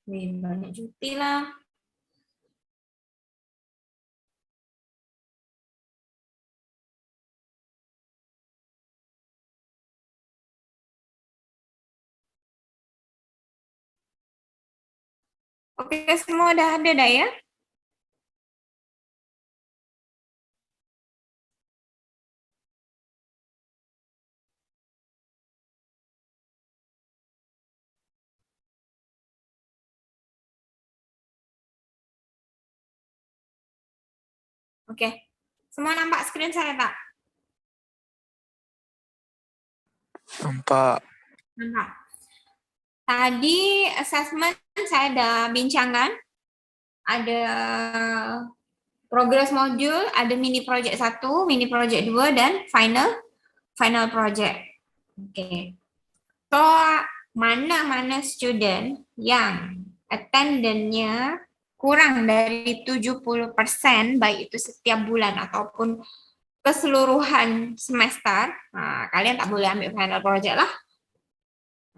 Banyak cuti lah. Oke, semua udah ada dah ya? Oke. Semua nampak screen saya tak? Nampak. Nampak. Tadi assessment saya ada bincangkan. Ada progress module, ada mini project 1, mini project 2, dan final project. Oke. So, mana-mana student yang attendance-nya kurang dari 70%, baik itu setiap bulan ataupun keseluruhan semester, nah, kalian tak boleh ambil final project lah.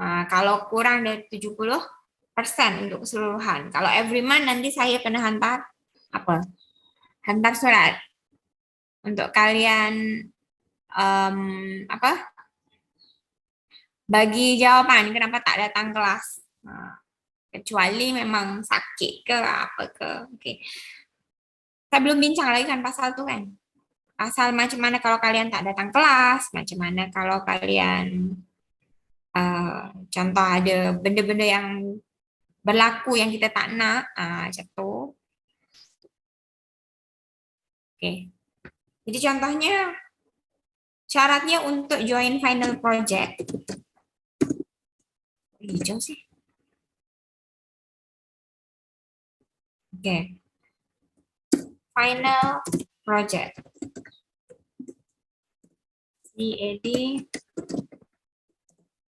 Nah, kalau kurang dari 70% untuk keseluruhan. Kalau every month nanti saya kena hantar apa? Hantar surat untuk kalian apa? Bagi jawaban kenapa tak datang kelas. Nah, kecuali memang sakit ke apa ke. Oke. Saya belum bincang lagi kan pasal tuh kan. Pasal macam mana kalau kalian tak datang kelas, macam mana kalau kalian contoh ada benda-benda yang berlaku yang kita tak nak, macam tu. Oke. Jadi contohnya syaratnya untuk join final project. Hijau sih. Oke. Final project. CAD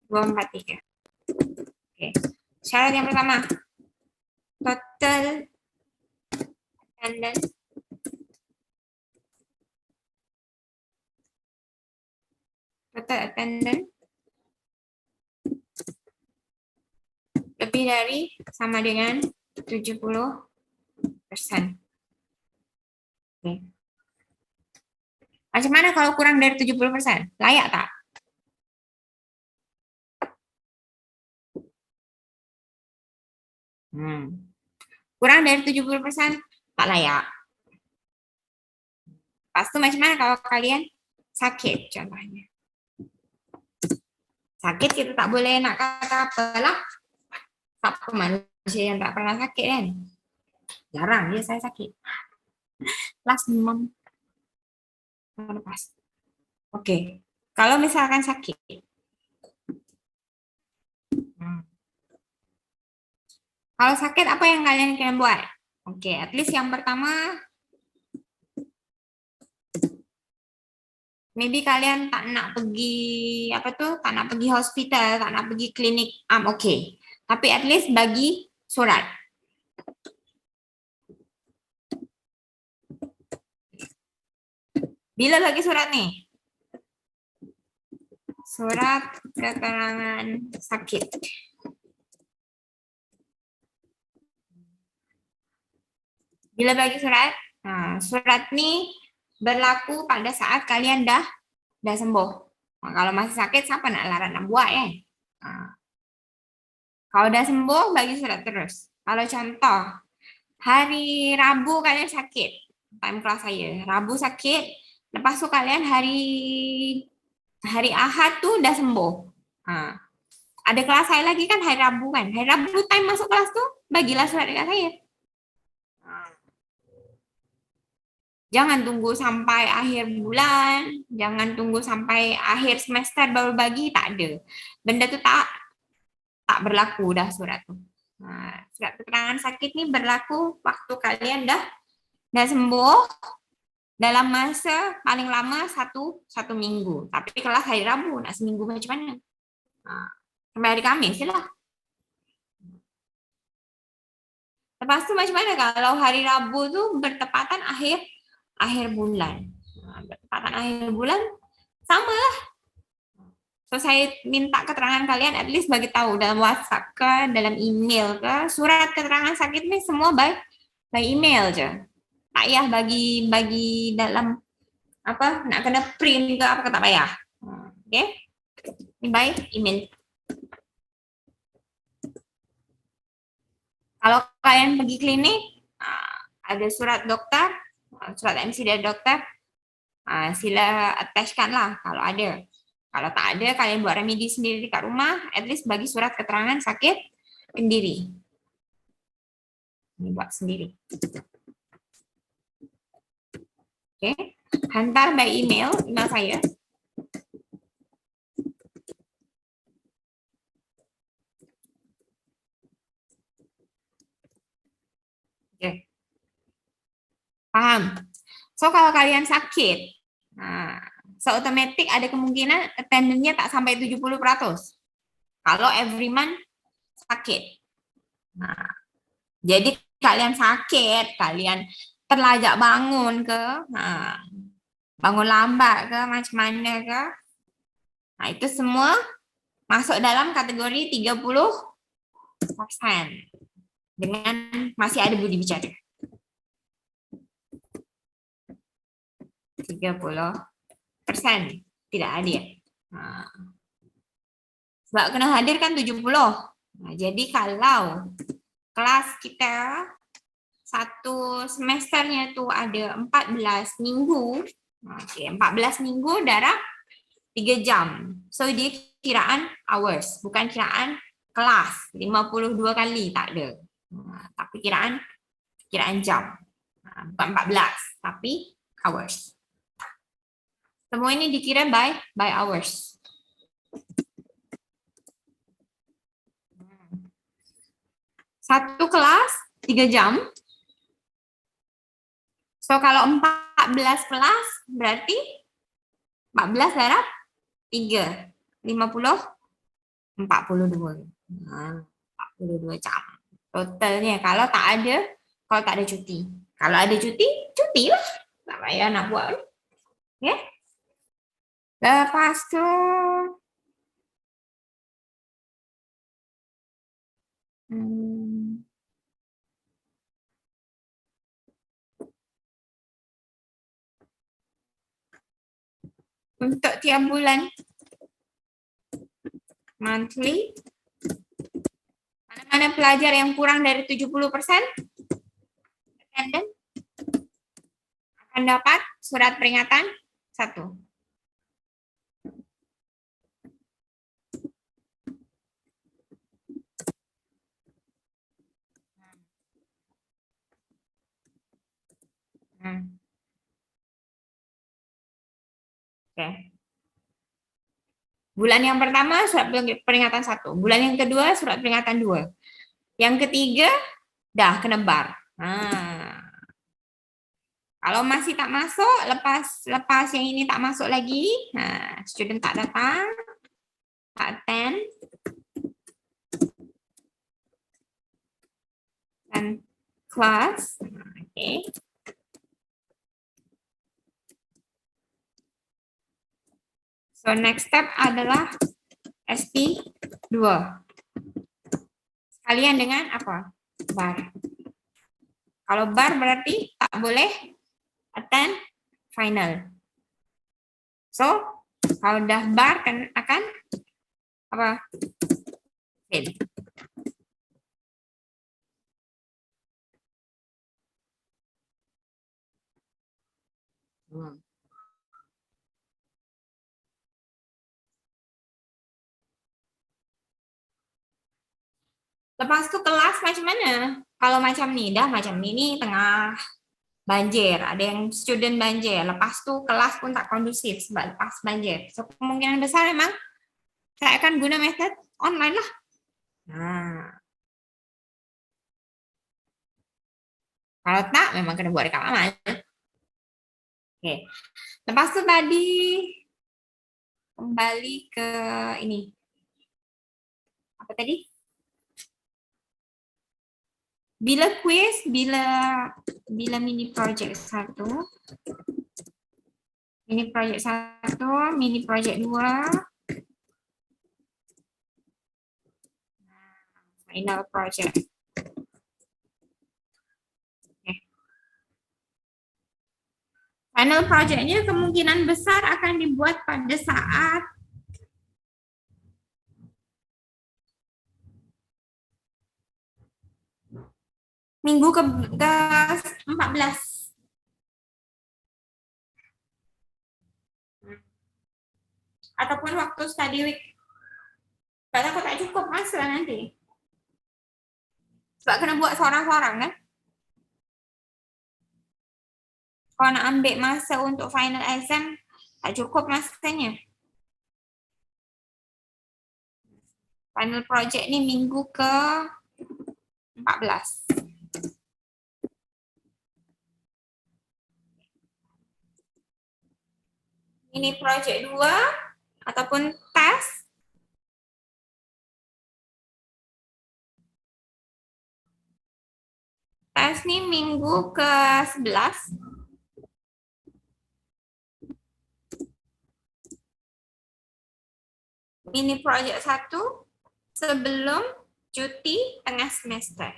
243. Oke. Syarat yang pertama, total attendance lebih dari sama dengan 70%. Oke. Macam mana kalau kurang dari 70%? Layak tak? Kurang dari 70% tak layak. Pas itu macam mana kalau kalian sakit contohnya? Sakit kita tak boleh nak kata apalah. Siapa manusia yang tak pernah sakit kan? Jarang dia saya sakit. Last month. Lepas. Oke. Kalau misalkan sakit. Kalau sakit apa yang kalian buat? Oke, at least yang pertama maybe kalian tak nak pergi apa tuh, tak nak pergi hospital, tak nak pergi klinik, oke. Tapi at least bagi surat. Bila bagi surat nih? Surat keterangan sakit. Bila bagi surat? Nah, surat nih berlaku pada saat kalian dah sembuh. Nah, kalau masih sakit, siapa nak larang buat ya? Nah, kalau udah sembuh, bagi surat terus. Kalau contoh, hari Rabu kalian sakit, time kelas saya, Rabu sakit, lepas itu kalian hari Ahad tuh udah sembuh. Nah, ada kelas saya lagi kan hari Rabu kan, hari Rabu time masuk kelas tuh, bagilah surat dekat saya. Nah, jangan tunggu sampai akhir bulan, jangan tunggu sampai akhir semester baru bagi, tak ada. Benda tuh tak berlaku dah surat tuh. Nah, surat keterangan sakit ini berlaku waktu kalian dah sembuh dalam masa paling lama satu minggu. Tapi kelas hari Rabu, nak seminggu macam mana? Nah, sampai hari Kamis lah. Lepas itu macam mana kalau hari Rabu tuh bertepatan akhir bulan. Nah, bertepatan akhir bulan sama lah. So saya minta keterangan kalian at least bagi tahu dalam WhatsApp ke, dalam email ke, surat keterangan sakit nih semua by email aja. Tak payah bagi dalam apa nak kena print ke apa ke tak payah. Oke. Ini by email. Kalau kalian pergi klinik ada surat dokter, surat MC dari dokter, sila attachkan lah kalau ada. Kalau tak ada, kalian buat remedi sendiri di rumah, at least bagi surat keterangan sakit sendiri. Ini buat sendiri. Oke, hantar by email saya. Oke. Paham? So, kalau kalian sakit, so otomatis ada kemungkinan attendance-nya tak sampai 70%. Kalau every month sakit. Nah, jadi kalian sakit, kalian terlajak bangun ke, bangun lambat ke, macam mana ke, nah itu semua masuk dalam kategori 30% dengan masih ada budi bicara. 30% tidak hadir. Sebab kena hadir kan 70. Jadi kalau kelas kita satu semesternya tu ada 14 minggu. 14 minggu darab 3 jam. So dia kiraan hours, bukan kiraan kelas. 52 kali tak ada. Tapi kiraan jam. Bukan 14, tapi hours. Semua ini dikira by hours. Satu kelas 3 jam. So kalau 14 kelas berarti 14 darab 3, 50, 42. 42 jam. Totalnya kalau tak ada cuti. Kalau ada cuti, cutilah. Tak payah nak buat. Ya. Okay? Lepas tu untuk tiap bulan monthly, mana-mana pelajar yang kurang dari 70% attendance akan dapat surat peringatan 1. Oke. Bulan yang pertama surat peringatan 1, bulan yang kedua surat peringatan 2, yang ketiga dah kena bar. Kalau masih tak masuk, lepas yang ini tak masuk lagi, student tak datang, tak attend, dan kelas, okay. So next step adalah SP2. Sekalian dengan apa? Bar. Kalau bar berarti tak boleh attend final. So kalau dah bar kan akan apa? Fail. Lepas itu kelas macam mana? Kalau macam ni, dah macam ni tengah banjir, ada yang student banjir, lepas tu kelas pun tak kondusif sebab lepas banjir. So kemungkinan besar memang saya akan guna metode online lah. Kalau tak, memang kena buat rekaman. Oke. Lepas tu tadi kembali ke ini. Apa tadi? Bila quiz, bila mini project 1, mini project 1, mini project 2, Final project. Okay. Final projectnya kemungkinan besar akan dibuat pada saat minggu ke-14. Ataupun waktu study week. Kalau aku tak cukup masa nanti. Sebab kena buat seorang-seorang kan. Kalau nak ambil masa untuk final exam, tak cukup masanya. Final project ni minggu ke-14. Ini project 2 ataupun test. Test ni minggu ke-11. Ini project 1 sebelum cuti tengah semester.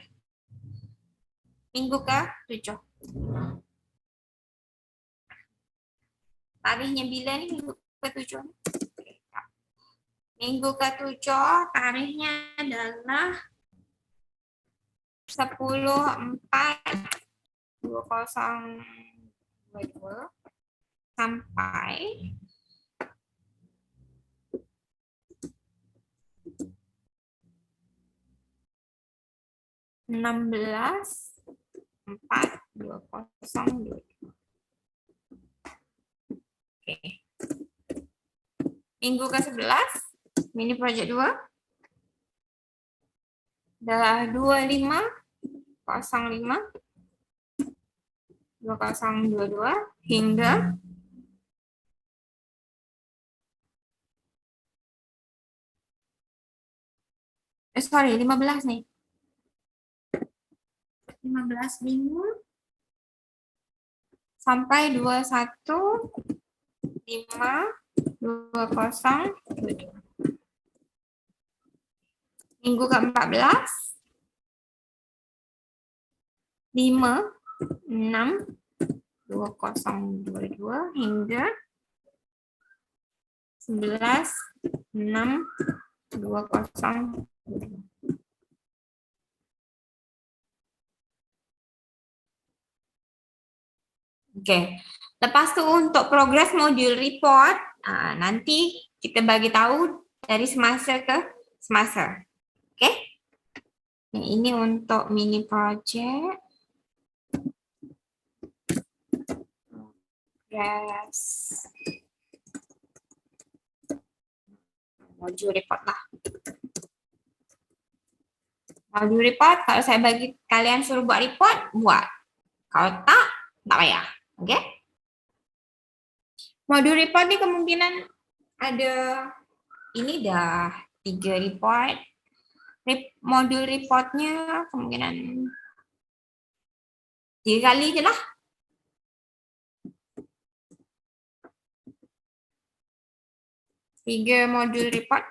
Minggu ke-7. Tarikhnya bila ni minggu ke-7? Minggu ke-7 tarikhnya adalah 10/4/2022 sampai 16/4/2022. Oke. Minggu ke-11 mini project 2 adalah 25/05/2022 hingga 15 nih. 15 minggu sampai 21/5/2022. Minggu ke-14 5/6/2022 hingga 11/6/2022. Oke, lepas tu untuk progress module report, nanti kita bagi tahu dari semasa ke semasa. Oke, ini untuk mini project. Progress module report lah. Module report, kalau saya bagi kalian suruh buat report, buat. Kalau tak payah. Oke? Modul report ni kemungkinan ada, ini dah 3 report. Modul reportnya kemungkinan 3 kali je lah. Tiga modul report.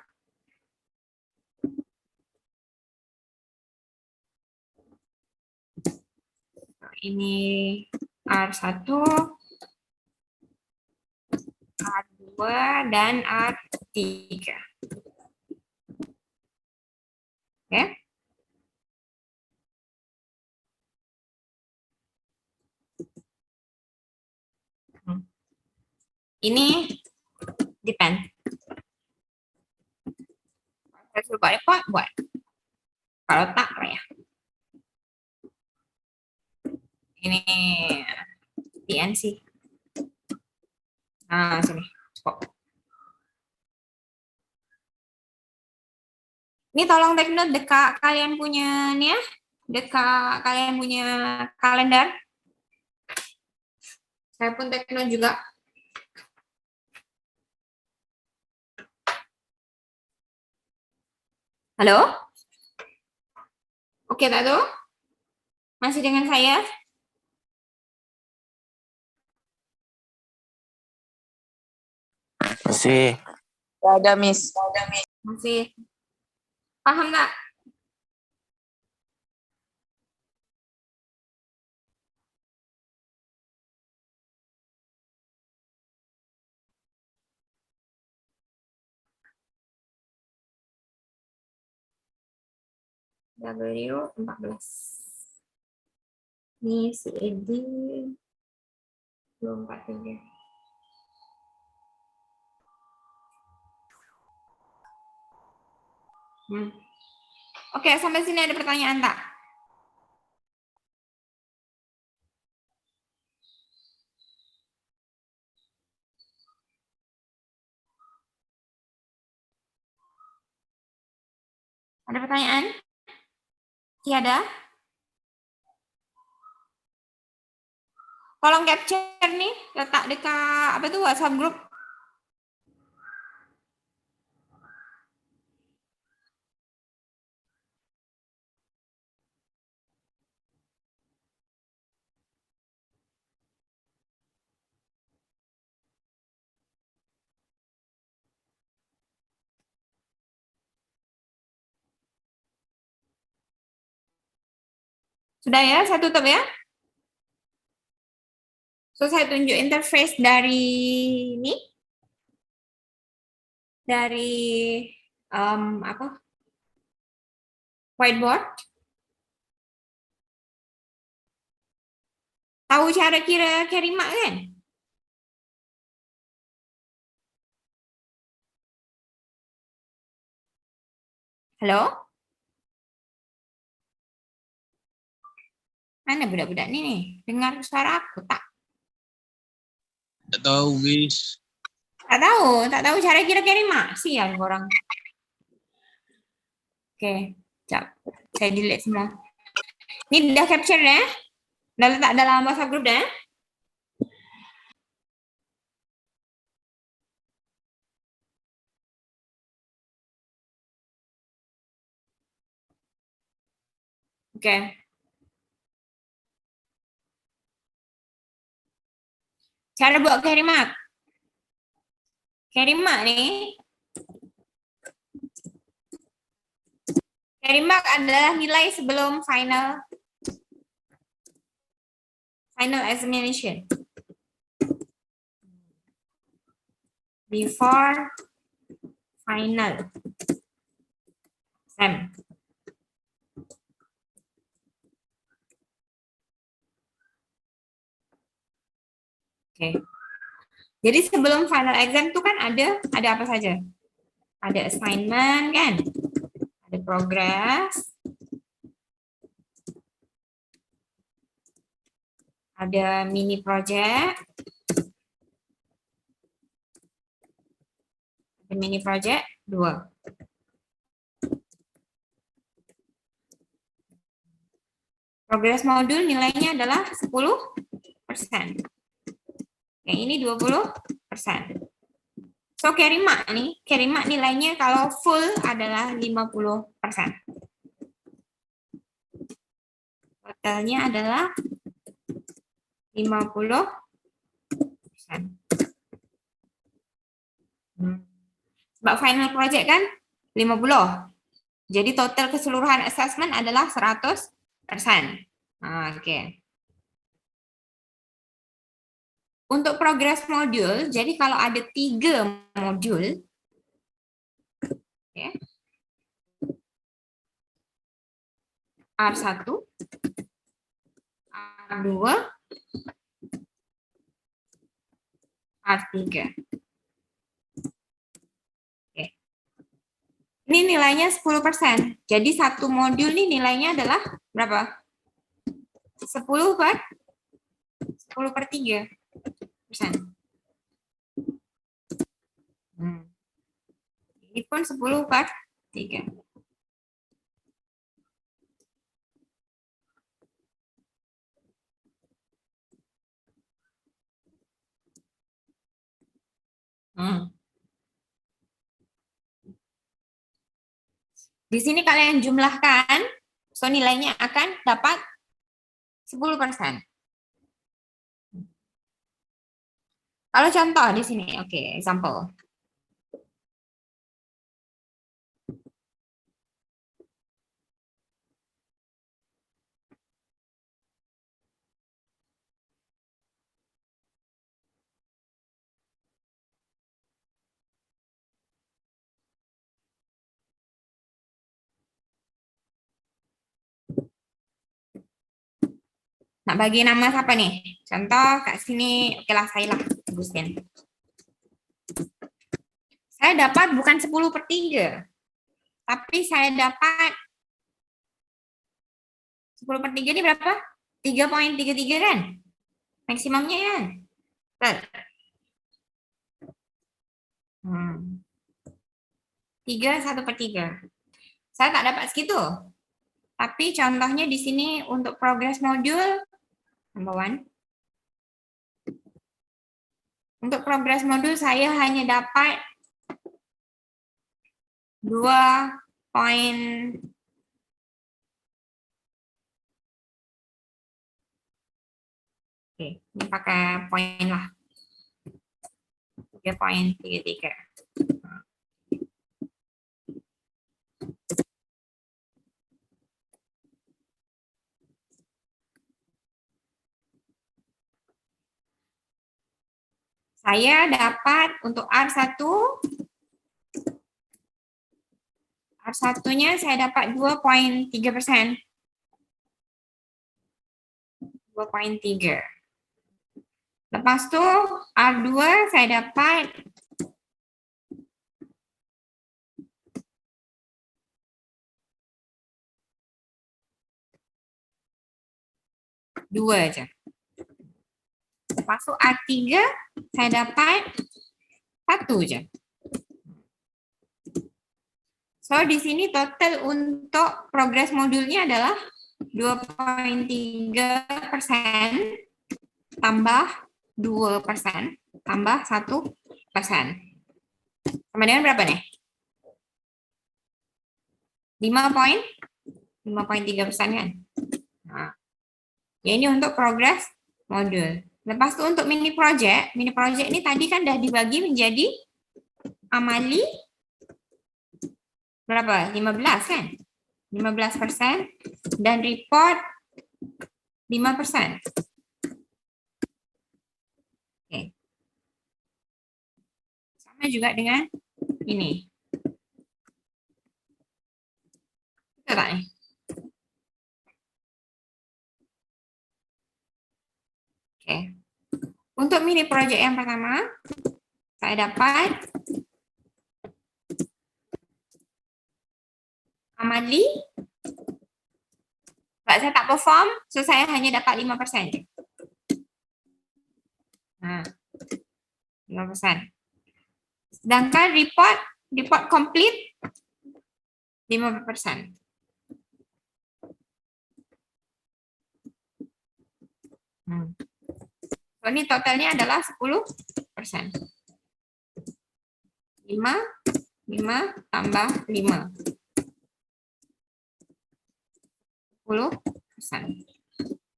Ini R1, R2, dan R3. Oke. Ini depend. Kalau suruh buat report, buat. Kalau tak, ya. Ini TNC. Sini. Cukup. Ini tolong take note dekat kalian punya ni ya. Dekat kalian punya kalender. Saya pun take note juga. Halo? Oke, tak tuh? Masih dengan saya? Masih. Ada, Miss. Masih. Paham nggak? W14. Ini si Edi 243. Oke, sampai sini ada pertanyaan tak? Ada pertanyaan? Tiada? Tolong capture nih, letak dekat apa tuh WhatsApp group. Sudah ya, saya tutup ya. So, saya tunjuk interface dari ini. Dari apa? Whiteboard. Tahu cara kira carry mark kan? Halo? Mana budak-budak ini nih? Dengar suara aku tak? Tak tahu, guys. Tak tahu cara kira carry mark. Sial orang. Oke, cap. Saya delete semua. Ini udah capture ya? Udah letak dalam WhatsApp group dah? Oke. Cara buat carry mark. Carry mark nih. Carry mark adalah nilai sebelum final examination. Before final exam. Oke. Jadi sebelum final exam tuh kan ada apa saja? Ada assignment kan? Ada progress. Ada mini project. Ada mini project 2. Progress modul nilainya adalah 10%. Yang ini 20%. So carry mark nih, carry mark nilainya kalau full adalah 50%. Totalnya adalah 50%. Sebab final project kan 50. Jadi total keseluruhan assessment adalah 100%. Oke. Untuk progress modul, jadi kalau ada 3 modul, okay, R1, R2, R3. Oke. Ini nilainya 10%. Jadi satu modul ini nilainya adalah berapa? 10 per 3%. Ini pun 10 per 3. Di sini kalian jumlahkan, so nilainya akan dapat 10%. Kalau contoh di sini, oke, example. Nak bagi nama siapa nih? Contoh kat sini, oke lah saya lah, Agustin. Saya dapat bukan 10/3, tapi saya dapat 10/3 ini berapa? 3,33 kan? Maksimumnya kan? Betul. 3 1/3. Saya tak dapat segitu. Tapi contohnya di sini untuk progress modul number 1. Untuk progress modul saya hanya dapat 2 poin. Oke, ini pakai poin lah. 3,33. Saya dapat untuk R1, R1-nya saya dapat 2,3%. 2,3. Lepas tu R2 saya dapat 2 aja. Lepas tu R3 saya dapat 1 aja. So di sini total untuk progress modulnya adalah 2,3% tambah 2% tambah 1%. Sama dengan berapa nih? 5,3% kan? Nah, ya ini untuk progress modul. Lepas itu untuk mini project ini tadi kan dah dibagi menjadi amali berapa? 15 kan? 15% dan report 5%. Oke. Sama juga dengan ini. Betul tak nih? Oke. Untuk mini project yang pertama, saya dapat amali. Sebab saya tak perform, so saya hanya dapat 5%. Nah, 5%. Sedangkan report complete 5%. So ini totalnya adalah 10%. 5 tambah 5. 10%.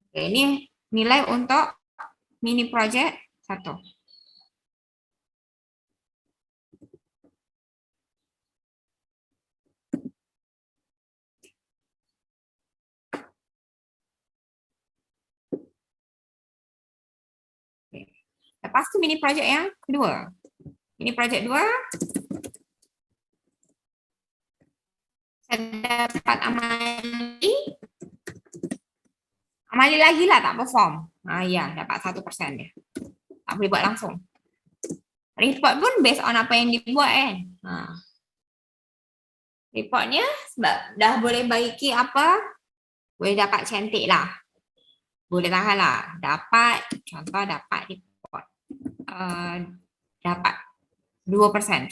Oke, ini nilai untuk mini project 1. Lepas itu mini project yang kedua. Mini project 2. Saya dapat amali. Amali lagi lah tak perform. Ya, dapat 1% dia. Tak boleh buat langsung. Report pun based on apa yang dibuat kan. Reportnya sebab dah boleh baiki apa, boleh dapat cantik lah. Boleh tahan lah. Dapat, contoh dapat report. Dapat 2%.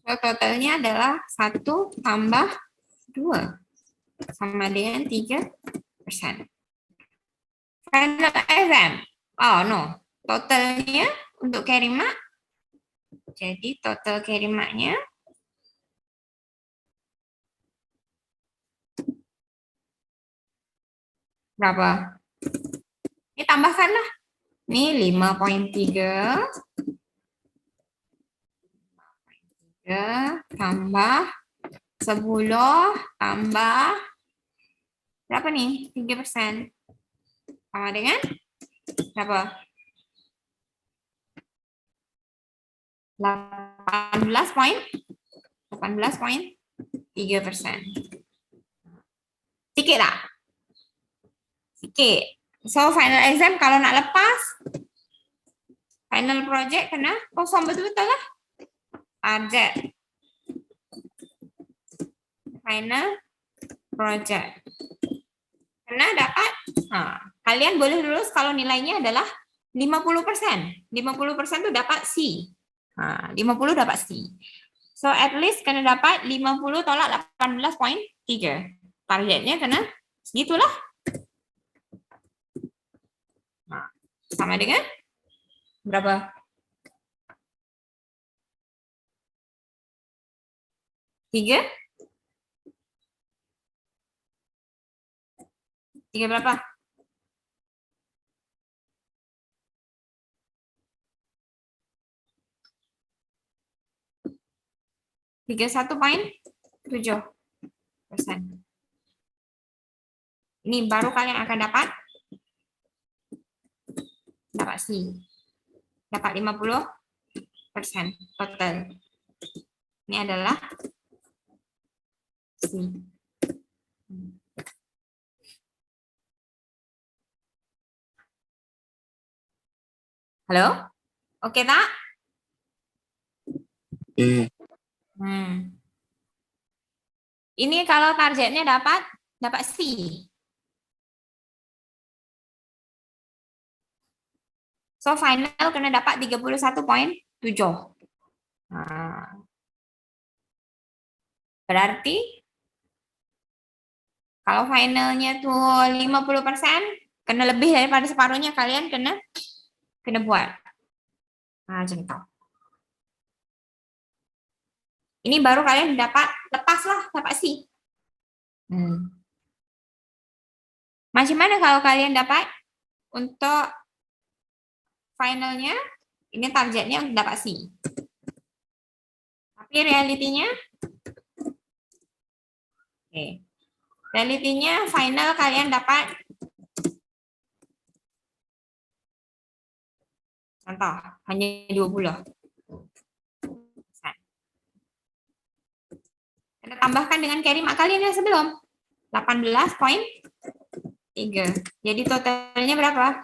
So, totalnya adalah 1 tambah 2. Sama dengan 3%. Final exam. Oh no. Totalnya untuk carry mark. Jadi total carry marknya berapa? Ini tambahkanlah. Ini 5,3. Tambah 10 tambah berapa nih? 3%. Sama dengan berapa? 18 poin. 3%. Sikit tak? Sikit. So, final exam kalau nak lepas, final project kena perform betul-betul lah. Target. Final project. Kena dapat, kalian boleh lulus kalau nilainya adalah 50%. 50% tu dapat C. 50 dapat C. So, at least kena dapat 50 tolak 18.3. Targetnya kena segitulah. Sama dengan berapa? 3? 3 berapa? 31.7%. Ini baru kalian akan dapat C. Dapat 50% total. Ini adalah C. Halo? Oke tak? Ini kalau targetnya dapat C. So final kena dapat 31.7. Berarti kalau finalnya tuh 50%, kena lebih daripada separuhnya kalian kena buat. Macam itu. Ini baru kalian dapat, lepaslah dapat C. Macam mana kalau kalian dapat untuk finalnya, ini targetnya untuk dapat C. Tapi realitinya, realitinya final kalian dapat, contoh, hanya 20. Kita tambahkan dengan carry mak kalian yang sebelum. 18.3. Jadi totalnya berapa?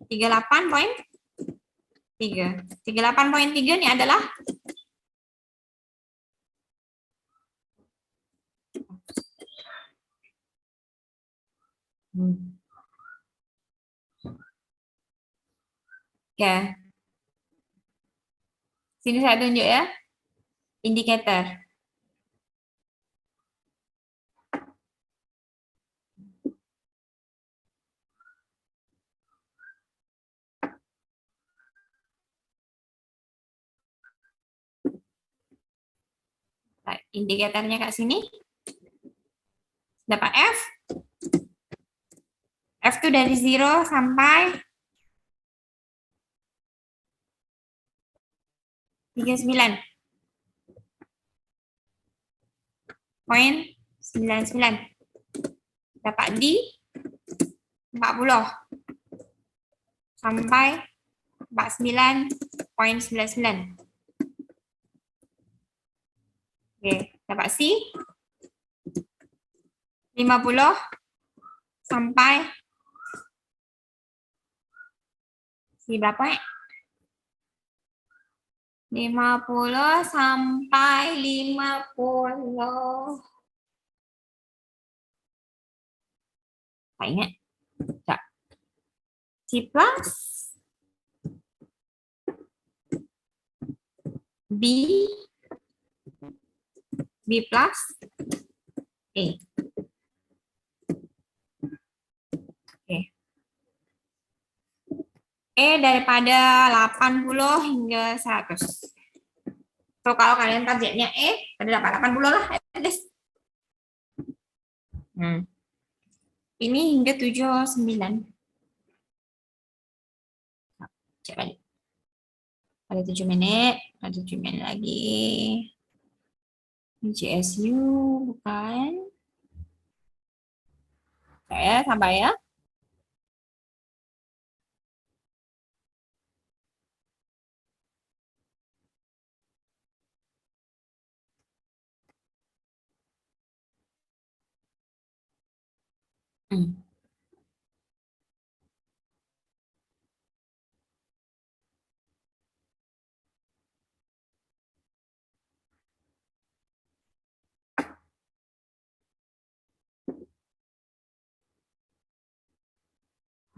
38.3. 38.3 ini adalah Oke. Sini saya tunjuk ya. Indikator. Indikatornya Kak sini. Dapat F. F itu dari 0 sampai 39.99. Dapat D 40 sampai 49.99. Oke, dapat C 50 sampai C berapa? 50 sampai 50. Tak ingat. Tak. C plus B plus A. Oke. E daripada 80 hingga 100. So, kalau kalian targetnya E, pada dapat 80 lah. Ini hingga 79. Cek balik. Ada 7 menit. Ada 7 menit lagi. GSU, bukan. Saya sampai ya.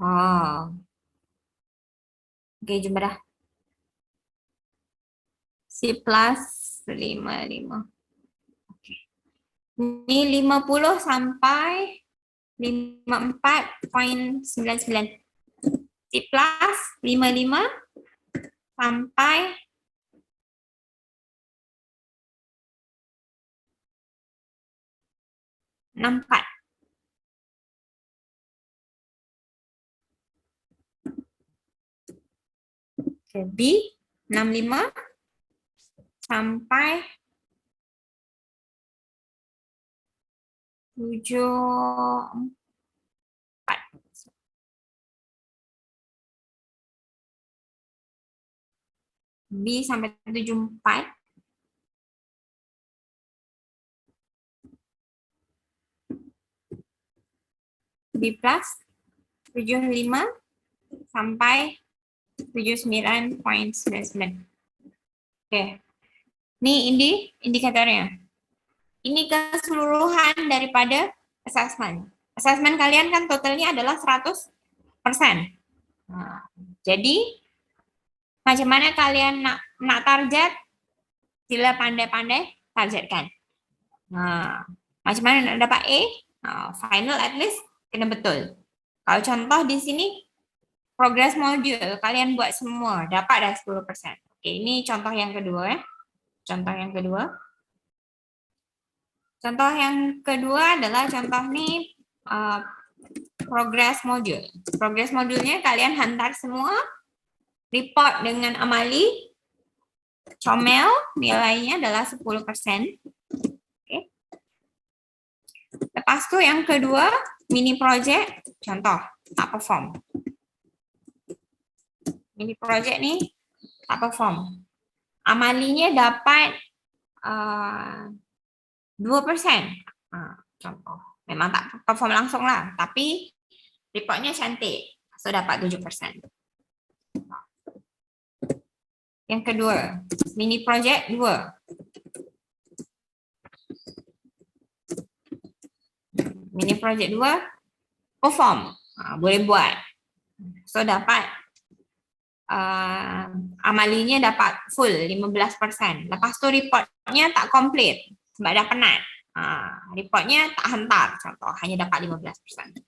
Oh. Oke, jumpa dah. C plus 55. Oke. Ini 50 sampai 54,99. C plus 55 sampai 64. Oke, B 65 sampai 74. B sampai 74. B plus 75 sampai 79,99. Oke. Ini indikatornya. Ini keseluruhan daripada assessment. Assessment kalian kan totalnya adalah 100%. Nah, jadi macam mana kalian nak target? Sila pandai-pandai targetkan. Nah, macam mana nak dapat A? Nah, final at least kena betul. Kalau contoh di sini progress module kalian buat semua dapat dah 10%. Oke, ini contoh yang kedua ya. Contoh yang kedua. Contoh yang kedua adalah contoh nih progress module. Progress modulnya kalian hantar semua report dengan amali comel, nilainya adalah 10%. Oke. Lepas itu yang kedua, mini project, contoh, tak perform. Mini project nih, tak perform. Amalinya dapat 2%. Contoh, memang tak perform langsung lah, tapi reportnya cantik, so dapat 7%. Yang kedua, mini project 2. Mini project 2, perform, boleh buat. So dapat, amalinya dapat full 15%. Lepas tu reportnya tak complete, sebab dah penat. Reportnya tak hantar, contoh, hanya dapat 15%.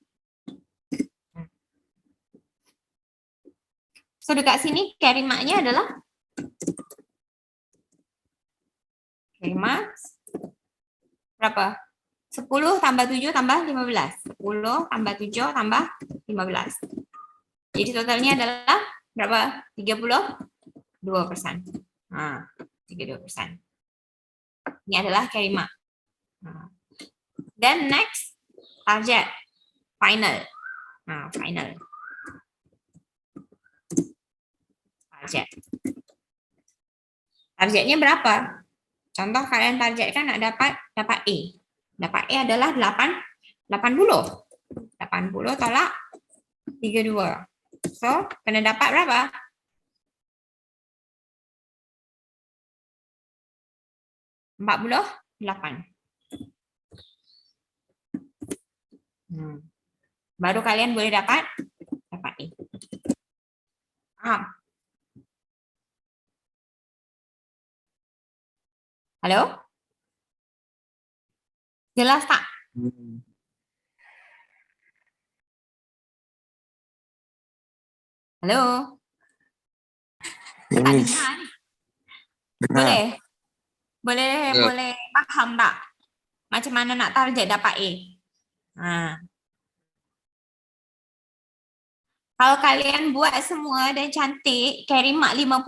So dekat sini carry mark-nya adalah carry marks berapa? 10 tambah 7 tambah 15. 10 tambah 7 tambah 15. Jadi totalnya adalah berapa? 32%. 32%. Ini adalah carry mark. Then next, target. Final. Final. Target. Targetnya berapa? Contoh kalian targetkan nak dapat A. Dapat A adalah 80. 80 tolak 32. So, kena dapat berapa? 48. Baru kalian boleh dapat A. Paham? Halo? Jelas tak? Halo? Tak dengar ni. Boleh? Boleh paham tak? Macam mana nak target dapat A? Kalau kalian buat semua dan cantik, carry mark 50.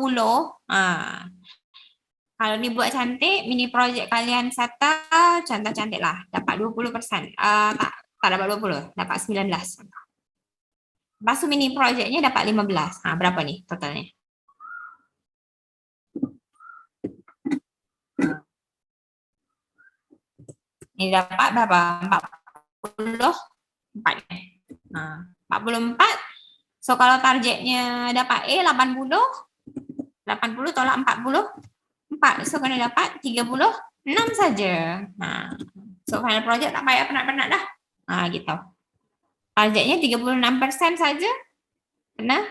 Kalau ni buat cantik, mini project kalian settle, contoh cantik lah, dapat 20%. Tak dapat 20, dapat 19. Lepas tu mini projectnya dapat 15. Berapa ni totalnya? Ini dapat berapa? 44. 44. So kalau targetnya dapat A 80, 80 tolak 44. So kena dapat 36 saja. So final project tak payah penat-penat dah. Gitu. Targetnya 36% saja. Kena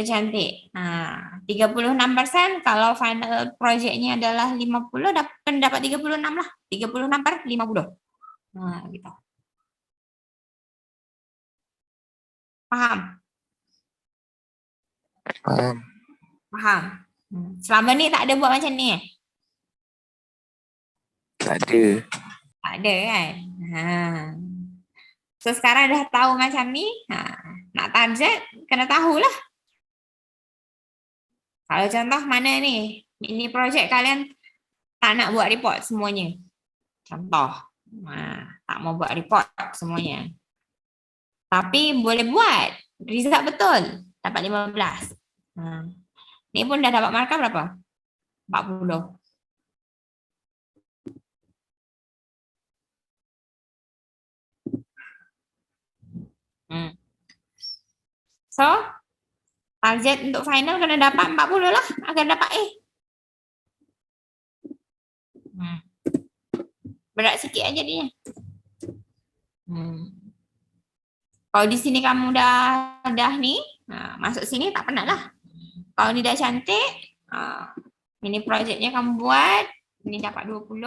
cantik. Nah, 36% kalau final projectnya adalah 50, dapat 36 lah. 36/50. Nah, gitu. Paham? Paham. Paham. Selama ni tak ada buat macam ni eh? Tak ada. Tak ada kan? So sekarang dah tahu macam ni, nak target kena tahulah. Kalau contoh mana ni, ini projek kalian tak nak buat report semuanya. Contoh, tak mau buat report semuanya. Tapi boleh buat, result betul, dapat 15. Ni pun dah dapat markah berapa? 40. So, target untuk final kena dapat 40 lah agar dapat A. Berat sikit aja dia. Kalau di sini kamu dah ni, masuk sini tak penat lah. Kalau ni dah cantik, ini projeknya kamu buat, ini dapat 20.